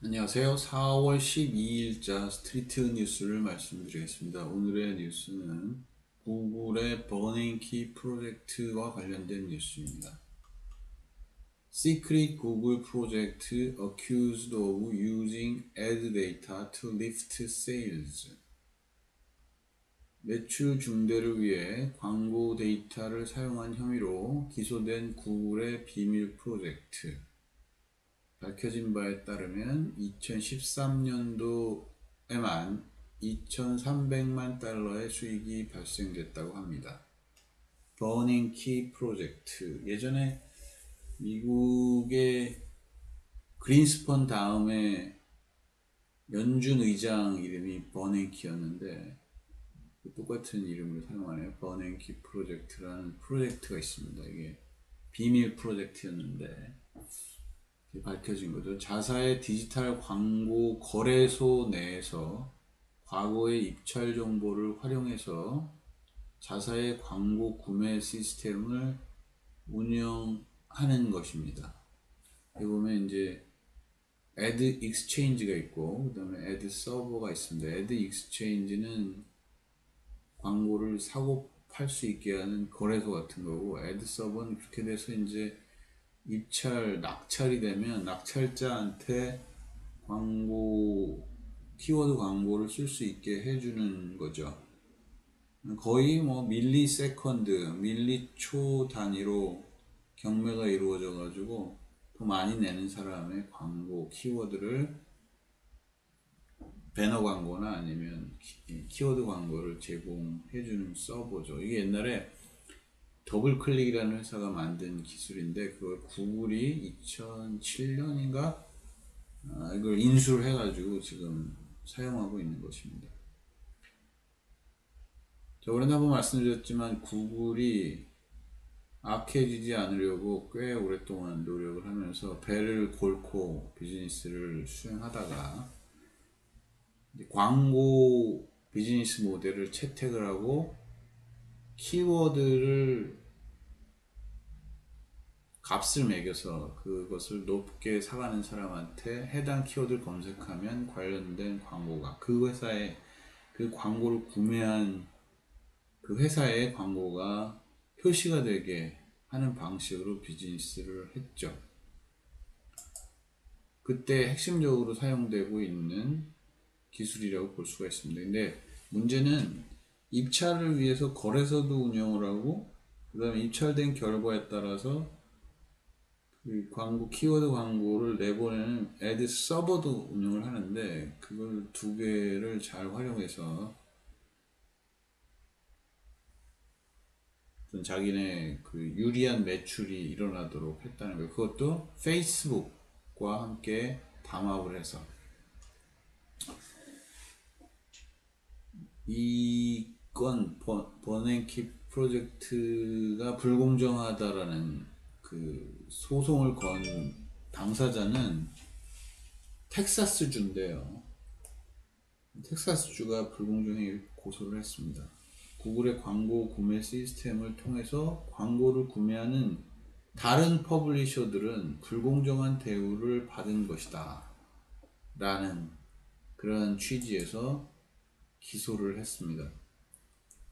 안녕하세요. 4월 12일자 스트리트 뉴스를 말씀드리겠습니다. 오늘의 뉴스는 구글의 버닝키 프로젝트와 관련된 뉴스입니다. Secret Google Project accused of using ad data to lift sales. 매출 증대를 위해 광고 데이터를 사용한 혐의로 기소된 구글의 비밀 프로젝트. 밝혀진 바에 따르면 2013년도에만 2,300만 달러의 수익이 발생됐다고 합니다. 버닝키 프로젝트. 예전에 미국의 그린스펀 다음에 연준 의장 이름이 버냉키였는데 똑같은 이름을 사용하네요. 버냉키 프로젝트라는 프로젝트가 있습니다. 이게 비밀 프로젝트였는데 밝혀진 거죠. 자사의 디지털 광고 거래소 내에서 과거의 입찰 정보를 활용해서 자사의 광고 구매 시스템을 운영하는 것입니다. 여기 보면 이제 애드 익스체인지가 있고 그 다음에 애드 서버가 있습니다. 애드 익스체인지는 광고를 사고 팔 수 있게 하는 거래소 같은 거고, 애드 서버는 그렇게 돼서 이제 낙찰이 되면 낙찰자한테 키워드 광고를 쓸 수 있게 해주는 거죠. 거의 뭐 밀리초 단위로 경매가 이루어져 가지고 더 많이 내는 사람의 키워드를 배너 광고나 아니면 키워드 광고를 제공해주는 서버죠. 이게 옛날에 더블클릭이라는 회사가 만든 기술인데 그걸 구글이 2007년인가 이걸 인수를 해가지고 지금 사용하고 있는 것입니다. 저번에 한번 말씀드렸지만 구글이 악해지지 않으려고 꽤 오랫동안 노력을 하면서 배를 골고 비즈니스를 수행하다가 광고 비즈니스 모델을 채택을 하고 키워드를 값을 매겨서 그것을 높게 사가는 사람한테 해당 키워드를 검색하면 관련된 광고가 그 회사의 그 광고를 구매한 그 회사의 광고가 표시가 되게 하는 방식으로 비즈니스를 했죠. 그때 핵심적으로 사용되고 있는 기술이라고 볼 수가 있습니다. 근데 문제는 입찰을 위해서 거래소도 운영을 하고 그 다음에 입찰된 결과에 따라서 그 키워드 광고를 내보내는 애드 서버도 운영을 하는데 그걸 두 개를 잘 활용해서 자기네 그 유리한 매출이 일어나도록 했다는 거예요. 그것도 페이스북과 함께 담합을 해서 이건 버냉키 프로젝트가 불공정하다라는 그 소송을 건 당사자는 텍사스주인데요. 텍사스주가 불공정에 고소를 했습니다. 구글의 광고 구매 시스템을 통해서 광고를 구매하는 다른 퍼블리셔들은 불공정한 대우를 받은 것이다 라는 그런 취지에서 기소를 했습니다.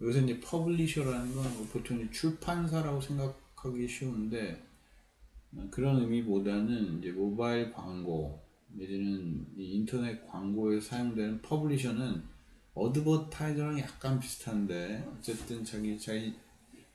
여기서 이제 퍼블리셔라는 건 보통 출판사라고 생각하기 쉬운데 그런 의미보다는 이제 모바일 광고 내지는 인터넷 광고에 사용되는 퍼블리셔는 어드버타이저랑 약간 비슷한데 어쨌든 자기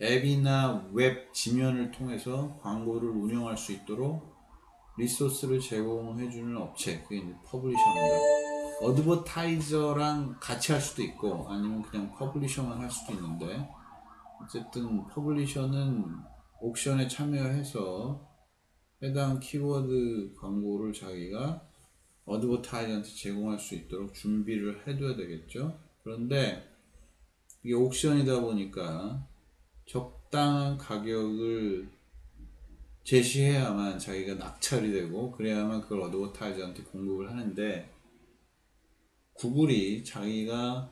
앱이나 웹 지면을 통해서 광고를 운영할 수 있도록 리소스를 제공해주는 업체, 그게 이제 퍼블리셔입니다. 어드버타이저랑 같이 할 수도 있고 아니면 그냥 퍼블리셔만 할 수도 있는데 어쨌든 퍼블리셔는 옥션에 참여해서 해당 키워드 광고를 자기가 어드버타이저한테 제공할 수 있도록 준비를 해둬야 되겠죠. 그런데 이게 옥션이다 보니까 적당한 가격을 제시해야만 자기가 낙찰이 되고 그래야만 그걸 어드버타이저한테 공급을 하는데 구글이 자기가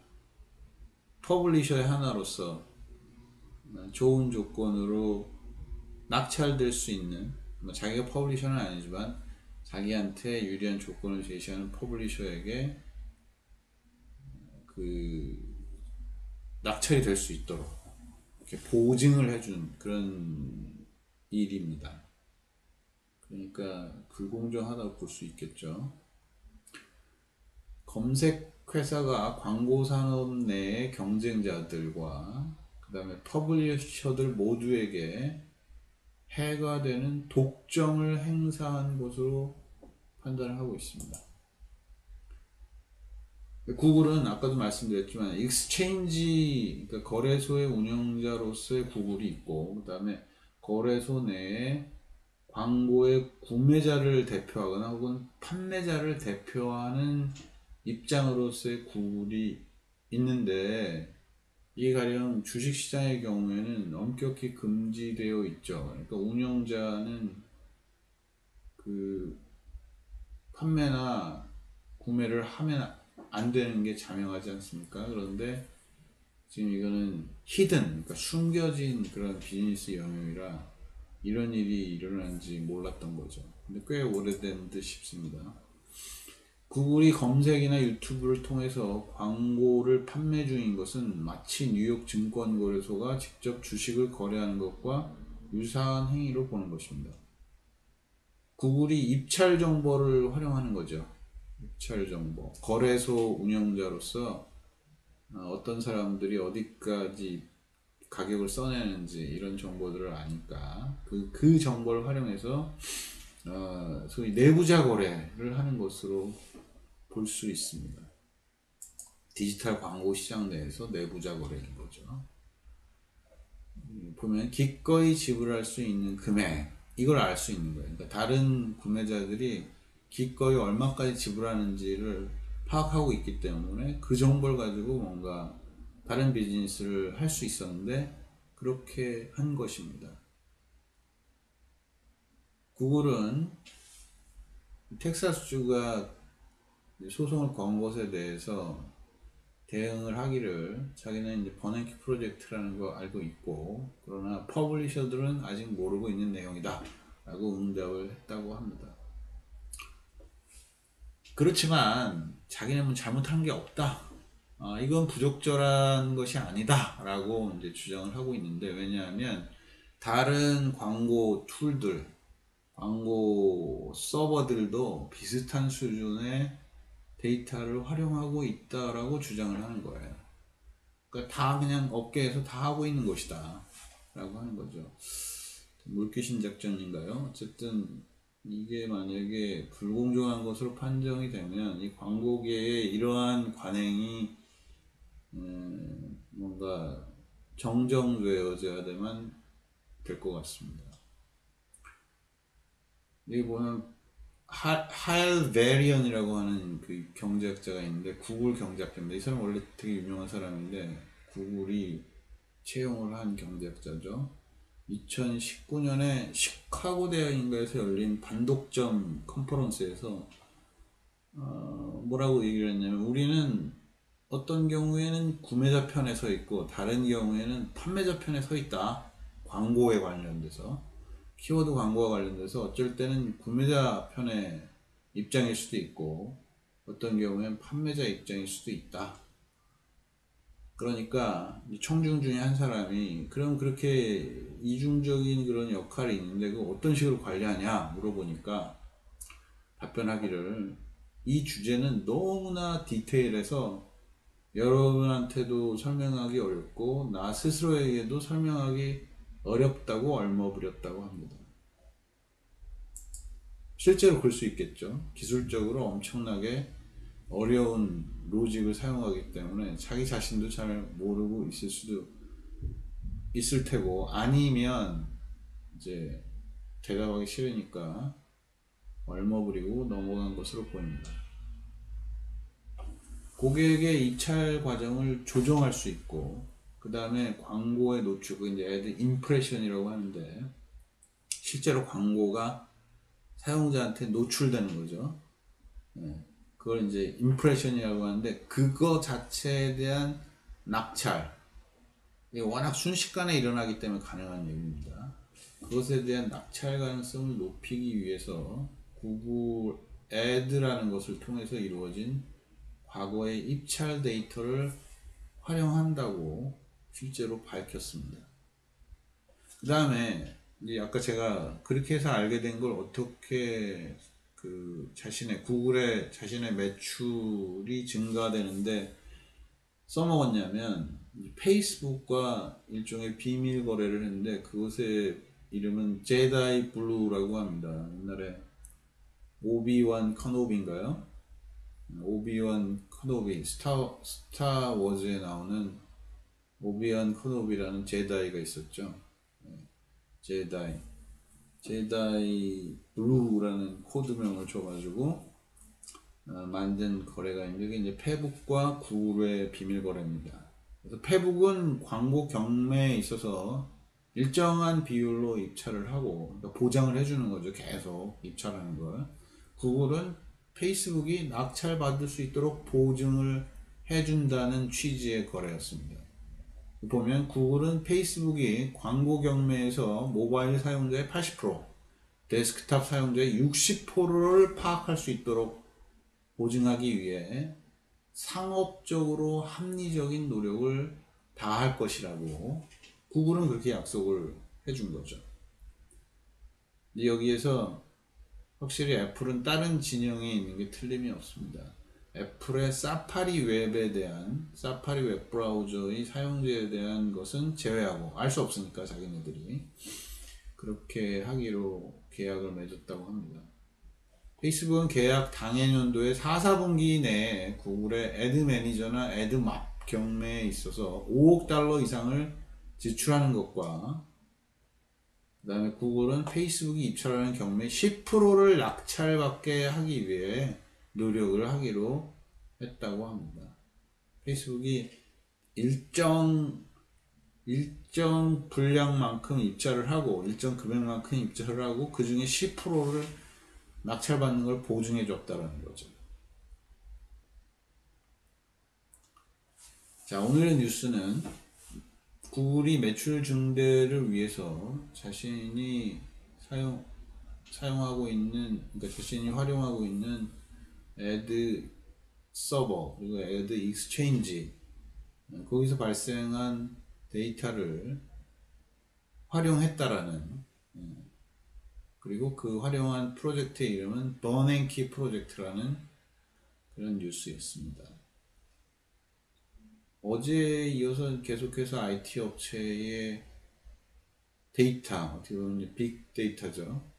퍼블리셔의 하나로서 좋은 조건으로 낙찰될 수 있는 자기가 퍼블리셔는 아니지만 자기한테 유리한 조건을 제시하는 퍼블리셔에게 그 낙찰이 될 수 있도록 이렇게 보증을 해준 그런 일입니다. 그러니까 불공정하다고 볼 수 있겠죠. 검색 회사가 광고 산업 내의 경쟁자들과 그 다음에 퍼블리셔들 모두에게 해가 되는 독점을 행사한 것으로 판단을 하고 있습니다. 구글은 아까도 말씀드렸지만 익스체인지, 그러니까 거래소의 운영자로서의 구글이 있고, 그 다음에 거래소 내에 광고의 구매자를 대표하거나 혹은 판매자를 대표하는 입장으로서의 구글이 있는데, 이게 가령 주식시장의 경우에는 엄격히 금지되어 있죠. 그러니까 운영자는 그 판매나 구매를 하면 안 되는 게 자명하지 않습니까? 그런데 지금 이거는 히든, 그러니까 숨겨진 그런 비즈니스 영역이라 이런 일이 일어난지 몰랐던 거죠. 근데 꽤 오래된 듯 싶습니다. 구글이 검색이나 유튜브를 통해서 광고를 판매 중인 것은 마치 뉴욕 증권거래소가 직접 주식을 거래하는 것과 유사한 행위로 보는 것입니다. 구글이 입찰 정보를 활용하는 거죠. 입찰 정보. 거래소 운영자로서 어떤 사람들이 어디까지 가격을 써내는지 이런 정보들을 아니까 그 정보를 활용해서 소위 내부자 거래를 하는 것으로 볼 수 있습니다. 디지털 광고 시장 내에서 내부자 거래인 거죠. 보면 기꺼이 지불할 수 있는 금액, 이걸 알 수 있는 거예요. 그러니까 다른 구매자들이 기꺼이 얼마까지 지불하는지를 파악하고 있기 때문에 그 정보를 가지고 뭔가 다른 비즈니스를 할 수 있었는데 그렇게 한 것입니다. 구글은 텍사스주가 소송을 건 것에 대해서 대응을 하기를 자기는 이제 버냉키 프로젝트라는 거 알고 있고, 그러나 퍼블리셔들은 아직 모르고 있는 내용이다 라고 응답을 했다고 합니다. 그렇지만 자기는 뭐 잘못한 게 없다, 이건 부적절한 것이 아니다 라고 이제 주장을 하고 있는데, 왜냐하면 다른 광고 툴들, 광고 서버들도 비슷한 수준의 데이터를 활용하고 있다라고 주장을 하는 거예요. 그러니까 다 그냥 업계에서 다 하고 있는 것이다 라고 하는 거죠. 물귀신 작전인가요? 어쨌든 이게 만약에 불공정한 것으로 판정이 되면 이 광고계의 이러한 관행이 뭔가 정정되어져야만 될 것 같습니다. 여기 보면 하일 베리언이라고 하는 그 경제학자가 있는데, 구글 경제학자입니다. 이 사람 원래 되게 유명한 사람인데 구글이 채용을 한 경제학자죠. 2019년에 시카고 대학인가에서 열린 반독점 컨퍼런스에서 뭐라고 얘기를 했냐면, 우리는 어떤 경우에는 구매자 편에 서 있고 다른 경우에는 판매자 편에 서 있다. 광고에 관련돼서, 키워드 광고와 관련돼서 어쩔 때는 구매자 편의 입장일 수도 있고 어떤 경우에는 판매자 입장일 수도 있다. 그러니까 청중 중에 한 사람이 그럼 그렇게 이중적인 그런 역할이 있는데 그 어떤 식으로 관리하냐 물어보니까 답변하기를, 이 주제는 너무나 디테일해서 여러분한테도 설명하기 어렵고 나 스스로에게도 설명하기 어렵다고 얼머부렸다고 합니다. 실제로 그럴 수 있겠죠. 기술적으로 엄청나게 어려운 로직을 사용하기 때문에 자기 자신도 잘 모르고 있을 수도 있을 테고, 아니면 이제 대답하기 싫으니까 얼머부리고 넘어간 것으로 보입니다. 고객의 입찰 과정을 조정할 수 있고, 그 다음에 광고의 노출, 그 이제 애드 임프레션이라고 하는데 실제로 광고가 사용자한테 노출되는 거죠. 그걸 이제 임프레션이라고 하는데, 그거 자체에 대한 낙찰, 이게 워낙 순식간에 일어나기 때문에 가능한 얘기입니다. 그것에 대한 낙찰 가능성을 높이기 위해서 구글 애드라는 것을 통해서 이루어진 과거의 입찰 데이터를 활용한다고 실제로 밝혔습니다. 그 다음에 이제 아까 제가 그렇게 해서 알게 된 걸 어떻게 구글의 자신의 매출이 증가되는데 써먹었냐면, 페이스북과 일종의 비밀 거래를 했는데 그것의 이름은 제다이 블루라고 합니다. 옛날에 오비완 커노비인가요? 오비완 커노비, 스타워즈에 나오는 오비완 커노비라는 제다이가 있었죠. 제다이 블루라는 코드명을 줘가지고 만든 거래가 있는데, 이게 이제 페북과 구글의 비밀 거래입니다. 그래서 페북은 광고 경매에 있어서 일정한 비율로 입찰을 하고, 그러니까 보장을 해주는 거죠. 계속 입찰하는 걸. 구글은 페이스북이 낙찰받을 수 있도록 보증을 해준다는 취지의 거래였습니다. 보면 구글은 페이스북이 광고 경매에서 모바일 사용자의 80%, 데스크탑 사용자의 60%를 파악할 수 있도록 보증하기 위해 상업적으로 합리적인 노력을 다할 것이라고 구글은 그렇게 약속을 해준 거죠. 여기에서 확실히 애플은 다른 진영에 있는 게 틀림이 없습니다. 애플의 사파리 웹에 대한, 사파리 웹 브라우저의 사용자에 대한 것은 제외하고, 알 수 없으니까 자기네들이 그렇게 하기로 계약을 맺었다고 합니다. 페이스북은 계약 당해년도에 4, 4분기 내에 구글의 애드 매니저나 애드맙 경매에 있어서 5억 달러 이상을 지출하는 것과, 그 다음에 구글은 페이스북이 입찰하는 경매 10%를 낙찰받게 하기 위해 노력을 하기로 했다고 합니다. 페이스북이 일정 분량만큼 입찰을 하고, 일정 금액만큼 입찰을 하고, 그 중에 10%를 낙찰받는 걸 보증해 줬다는 거죠. 자, 오늘의 뉴스는 구글이 매출 증대를 위해서 자신이 사용하고 있는, 그러니까 자신이 활용하고 있는 애드 서버, 그리고 애드 익스체인지, 거기서 발생한 데이터를 활용했다라는, 그리고 그 활용한 프로젝트의 이름은 버닝키 프로젝트라는 그런 뉴스였습니다. 어제에 이어서 계속해서 IT 업체의 데이터, 어떻게 보면 빅데이터죠.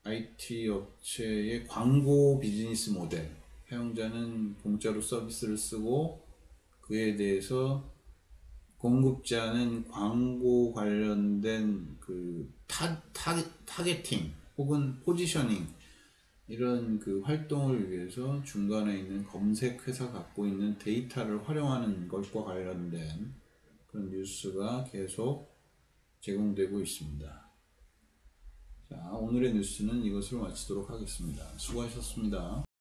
IT 업체의 광고 비즈니스 모델, 사용자는 공짜로 서비스를 쓰고 그에 대해서 공급자는 광고 관련된 그 타겟팅 혹은 포지셔닝, 이런 그 활동을 위해서 중간에 있는 검색 회사 갖고 있는 데이터를 활용하는 것과 관련된 그런 뉴스가 계속 제공되고 있습니다. 자, 오늘의 뉴스는 이것으로 마치도록 하겠습니다. 수고하셨습니다.